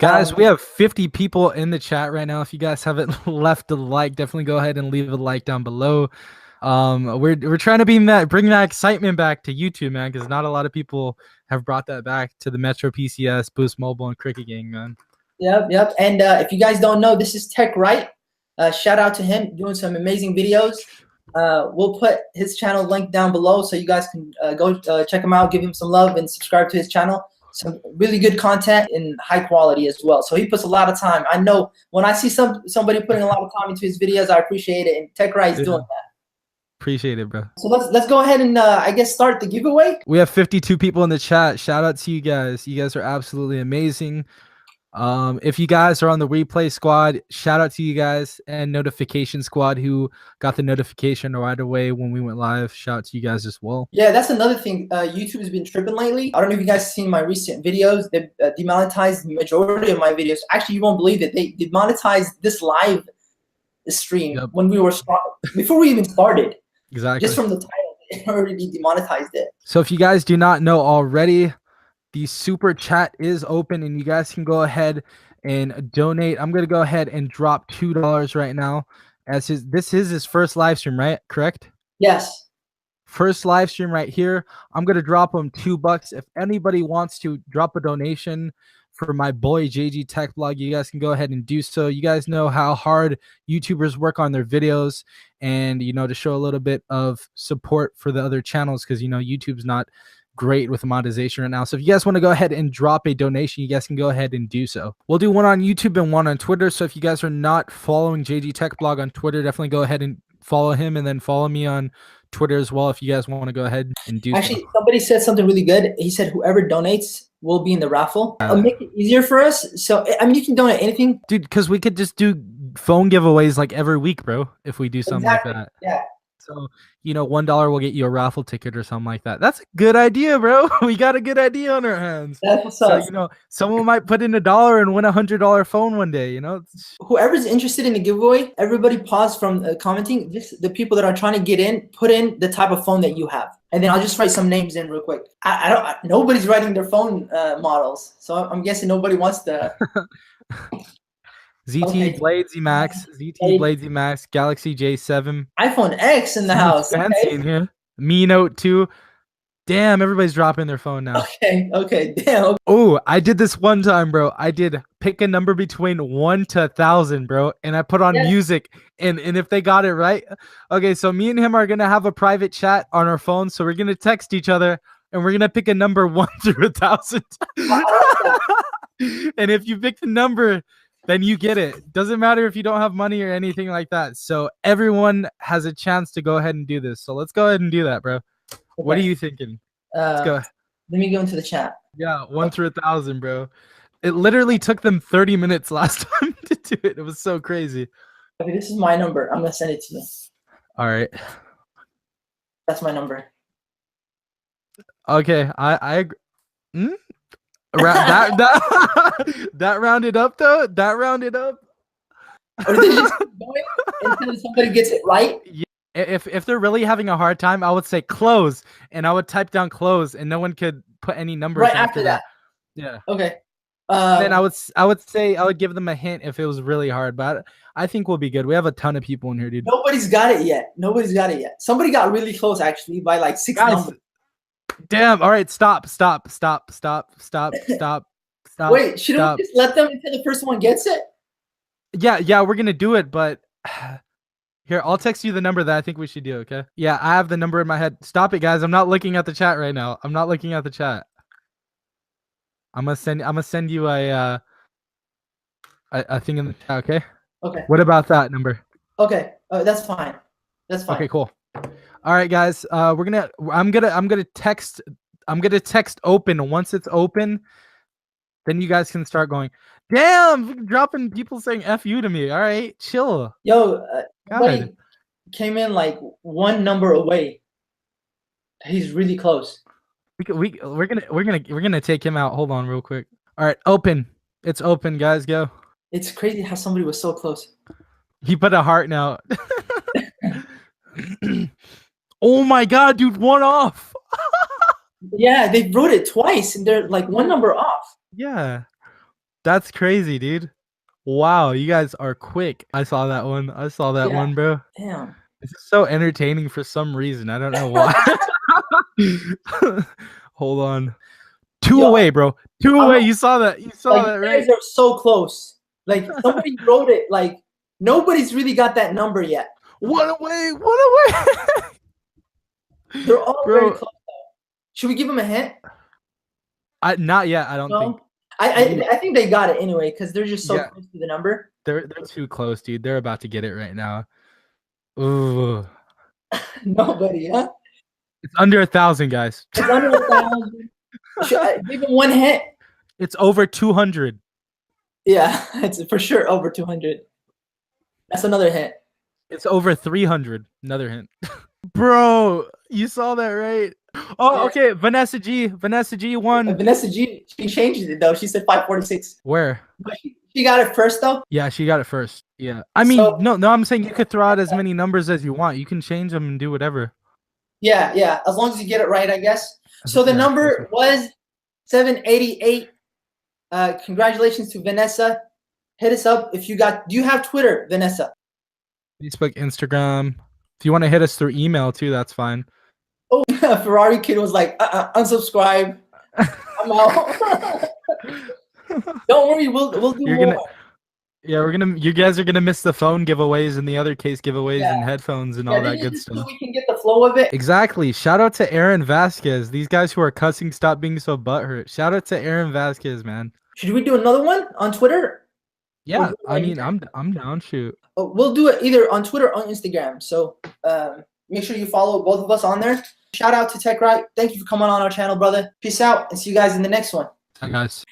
Guys, we have 50 people in the chat right now. If you guys haven't left a like, definitely go ahead and leave a like down below. We're trying to bring that excitement back to YouTube, man, because not a lot of people have brought that back to the Metro PCS, Boost Mobile, and Cricket Gang, man. Yep. And if you guys don't know, this is Tech Right. Shout out to him doing some amazing videos. We'll put his channel link down below so you guys can go check him out, give him some love, and subscribe to his channel. Some really good content in high quality as well. So he puts a lot of time. I know when I see somebody putting a lot of time into his videos, I appreciate it. And Tech Right is doing that. Appreciate it, bro. So let's go ahead and I guess start the giveaway. We have 52 people in the chat. Shout out to you guys. You guys are absolutely amazing. If you guys are on the replay squad, shout out to you guys, and notification squad who got the notification right away when we went live. Shout out to you guys as well. Yeah, that's another thing. YouTube has been tripping lately. I don't know if you guys seen my recent videos. They demonetized the majority of my videos. Actually, you won't believe it. They demonetized this live stream when we were before we even started. Exactly. Just from the title, they already demonetized it. So if you guys do not know already, the super chat is open and you guys can go ahead and donate. I'm going to go ahead and drop $2 right now. This is his first live stream, right? Correct? Yes. First live stream right here. I'm going to drop him $2. If anybody wants to drop a donation for my boy JGTechBlog, you guys can go ahead and do so. You guys know how hard YouTubers work on their videos, and to show a little bit of support for the other channels, because YouTube's not great with monetization right now. So if you guys want to go ahead and drop a donation, you guys can go ahead and do so. We'll do one on YouTube and one on Twitter. So if you guys are not following JGTechBlog on Twitter, definitely go ahead and follow him, and then follow me on Twitter as well if you guys want to go ahead and do Actually, somebody said something really good. He said whoever donates will be in the raffle. It'll make it easier for us. So I mean, you can donate anything, dude, because we could just do phone giveaways like every week, bro, if we do something like that. Yeah. So, $1 will get you a raffle ticket or something like that. That's a good idea, bro. We got a good idea on our hands. That's what's up. So, someone might put in $1 and win $100 phone one day, Whoever's interested in the giveaway, everybody pause from commenting. Just the people that are trying to get in, put in the type of phone that you have. And then I'll just write some names in real quick. Nobody's writing their phone models. So I'm guessing nobody wants to. ZT Blade Z Max, ZT Blade Z Max, Galaxy J7, iPhone X in the house. Fancy in here. Mi Note 2. Damn, everybody's dropping their phone now. Okay, damn. Oh, I did this one time, bro. I did pick a number between 1 to 1,000, bro, and I put on music, and if they got it right, okay. So me and him are gonna have a private chat on our phone. So we're gonna text each other, and we're gonna pick a number 1 through 1,000. And if you pick the number, then you get it. Doesn't matter if you don't have money or anything like that. So everyone has a chance to go ahead and do this. So let's go ahead and do that, bro. Okay. What are you thinking? Let's go. Let me go into the chat. Yeah, 1 through 1,000, bro. It literally took them 30 minutes last time to do it. It was so crazy. Okay, this is my number. I'm gonna send it to you. All right. That's my number. Okay, I agree. That rounded up though. That rounded up. Or they just keep going until somebody gets it right. Yeah. If they're really having a hard time, I would say close, and I would type down close, and no one could put any numbers right after that. Yeah. Okay. Then I would say I would give them a hint if it was really hard, but I think we'll be good. We have a ton of people in here, dude. Nobody's got it yet. Somebody got really close actually by like 6 numbers. Damn. All right. Stop. Wait, shouldn't we just let them until the first one gets it? Yeah, we're gonna do it, but here, I'll text you the number that I think we should do, okay? Yeah, I have the number in my head. Stop it, guys. I'm not looking at the chat right now. I'm gonna send you a thing in the chat, okay? Okay. What about that number? Okay. That's fine. Okay, cool. All right, guys. I'm gonna text open. Once it's open, then you guys can start going. Damn, dropping people saying "F you" to me. All right, chill. Yo, somebody came in like one number away. He's really close. We're gonna take him out. Hold on, real quick. All right, open. It's open, guys. Go. It's crazy how somebody was so close. He put a heart now. Oh my god, dude, one off. Yeah, they wrote it twice, and they're like one number off. Yeah. That's crazy, dude. Wow, you guys are quick. I saw that one. I saw that Yeah. one, bro. Damn. It's so entertaining for some reason. I don't know why. Hold on. Two Yo, away, bro. Two I'm away. You saw that. You saw like, that, you right? guys are so close. Like, somebody wrote it. Like, nobody's really got that number yet. One away. One away. They're all very Bro, close. Should we give them a hint? not yet. I don't think. No. I think they got it anyway because they're just so Yeah. close to the number. They're too close, dude. They're about to get it right now. Ooh. Nobody, huh? It's under 1,000, guys. It's under 1,000. Should I give them one hint? It's over 200. Yeah, it's for sure over 200. That's another hint. It's over 300. Another hint. Bro, you saw that, right? Oh, okay. Vanessa G won. Vanessa G, she changed it though. She said 546. Where? But she got it first though. Yeah, she got it first. Yeah. I mean, So- no, I'm saying you could throw out as many numbers as you want. You can change them and do whatever. Yeah. As long as you get it right, I guess. So the Yeah, number was 788. Congratulations to Vanessa. Hit us up if you got. Do you have Twitter, Vanessa? Facebook, Instagram. If you want to hit us through email too, that's fine. Oh, Ferrari kid was like, unsubscribe. I'm out. Don't worry, we'll do more. You guys are gonna miss the phone giveaways and the other case giveaways and headphones and all that good So stuff. we can get the flow of it. Exactly. Shout out to Aaron Vasquez. These guys who are cussing, stop being so butthurt. Shout out to Aaron Vasquez, man. Should we do another one on Twitter? Yeah, I mean, I'm down. Shoot. We'll do it either on Twitter or on Instagram. So make sure you follow both of us on there. Shout out to TechRight. Thank you for coming on our channel, brother. Peace out and see you guys in the next one. Hi, guys.